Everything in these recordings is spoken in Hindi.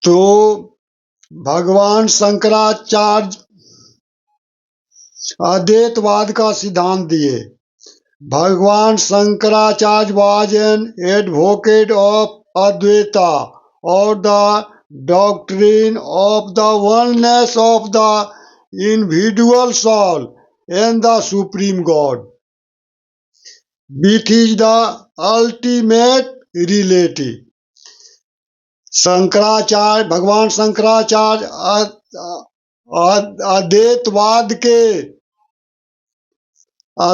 तो भगवान शंकराचार्य अद्वैतवाद का सिद्धांत दिए। भगवान Shankaracharya was an advocate of Advaita or the doctrine of the oneness of the individual soul and the supreme God, which is the ultimate reality. Shankaracharya भगवान शंकराचार्य अद्वैतवाद के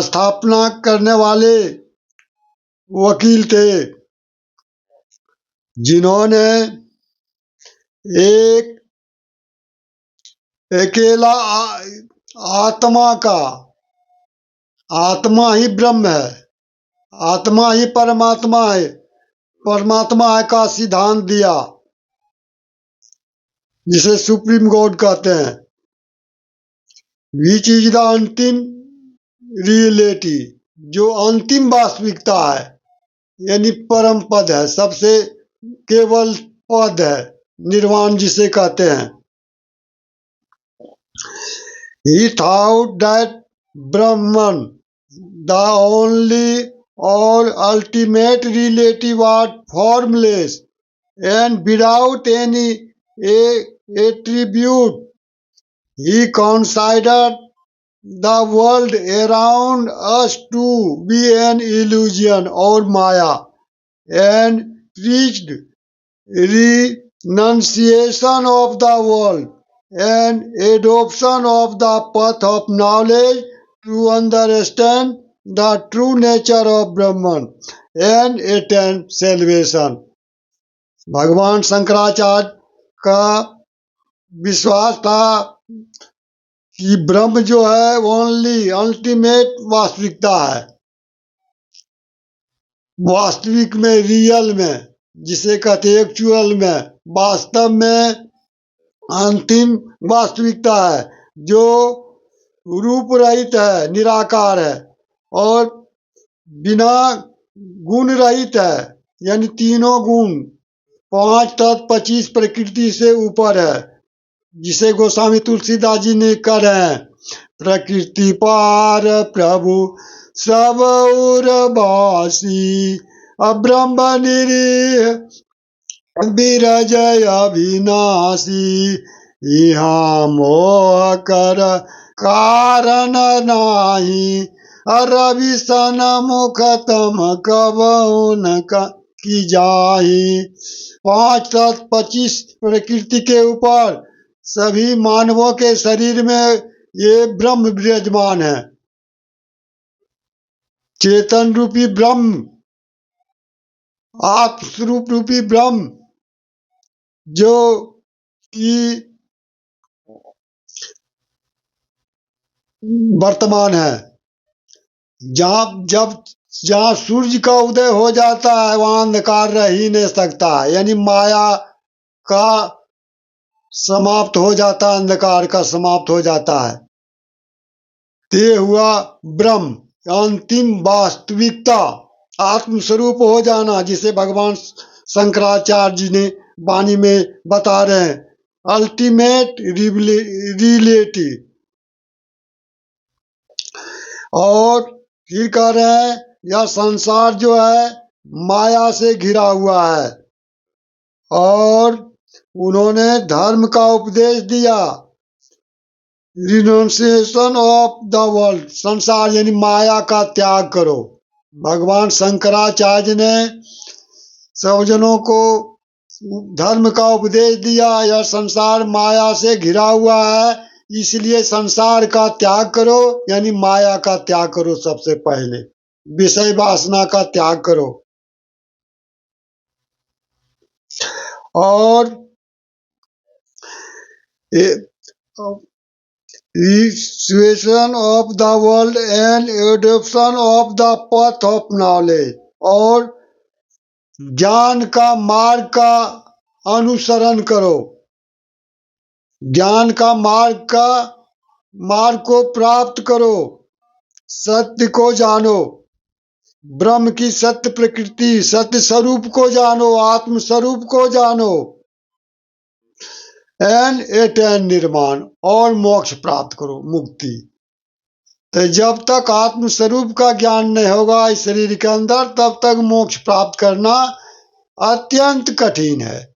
स्थापना करने वाले वकील थे, जिन्होंने एक अकेला आत्मा ही ब्रह्म है, आत्मा ही परमात्मा है का सिद्धांत दिया, जिसे सुप्रीम गॉड कहते हैं। विच इज द अंतिम रियलिटी, जो अंतिम वास्तविकता है, यानी परम पद है, सबसे केवल पद है, निर्वाण जिसे कहते हैं। He thought that Brahman, the only or ultimate reality, was formless and without any attribute. He considered the world around us to be an illusion or Maya, and preached renunciation of the world and adoption of the path of knowledge to understand the true nature of Brahman and attain salvation. भगवान शंकराचार्य का विश्वास था कि ब्रह्म जो है ओनली अल्टीमेट वास्तविकता है, वास्तविक में, रियल में, जिसे कहते हैं एक्चुअल में, वास्तव में अंतिम वास्तविकता है, जो रूप रहित है, निराकार है और बिना गुण रहित है, यानी तीनों गुण, 5 तत्व 25 प्रकृति से ऊपर है, जिसे गोस्वामी तुलसीदास जी ने कह रहे हैं, प्रकृति पार प्रभु सब उर्वासी अब्रह्म निरीह विरजय अविनाशी, यहाँ मोह कर कारण नाही रवि सन मुख तम कबहुन की जाही। 5 तत्व 25 प्रकृति के ऊपर सभी मानवों के शरीर में ये ब्रह्म विराजमान है, चेतन रूपी ब्रह्म, आत्मस्वरूप रूपी ब्रह्म, जो कि वर्तमान है। जहाँ सूर्य का उदय हो जाता है, वहां अंधकार रह ही नहीं सकता, यानी माया का समाप्त हो जाता है, अंधकार का समाप्त हो जाता है। ते हुआ ब्रह्म, अंतिम वास्तविकता, आत्मस्वरूप हो जाना, जिसे भगवान शंकराचार्य जी ने वाणी में बता रहे हैं, अल्टीमेट रियलिटी। और फिर कह रहे हैं, यह संसार जो है माया से घिरा हुआ है, और उन्होंने धर्म का उपदेश दिया, रिनोन्सिएशन ऑफ द वर्ल्ड, संसार यानी माया का त्याग करो। भगवान शंकराचार्य ने सब जनों को धर्म का उपदेश दिया, यह संसार माया से घिरा हुआ है, इसलिए संसार का त्याग करो, यानी माया का त्याग करो, सबसे पहले विषय वासना का त्याग करो। और renunciation of the world and adoption of the path of knowledge, और ज्ञान का मार्ग का अनुसरण करो, ज्ञान का मार्ग को प्राप्त करो, सत्य को जानो, ब्रह्म की सत्य प्रकृति, सत्य स्वरूप को जानो, आत्म स्वरूप को जानो। एंड एटेन निर्माण, और मोक्ष प्राप्त करो, मुक्ति। तो जब तक आत्म स्वरूप का ज्ञान नहीं होगा इस शरीर के अंदर, तब तक मोक्ष प्राप्त करना अत्यंत कठिन है।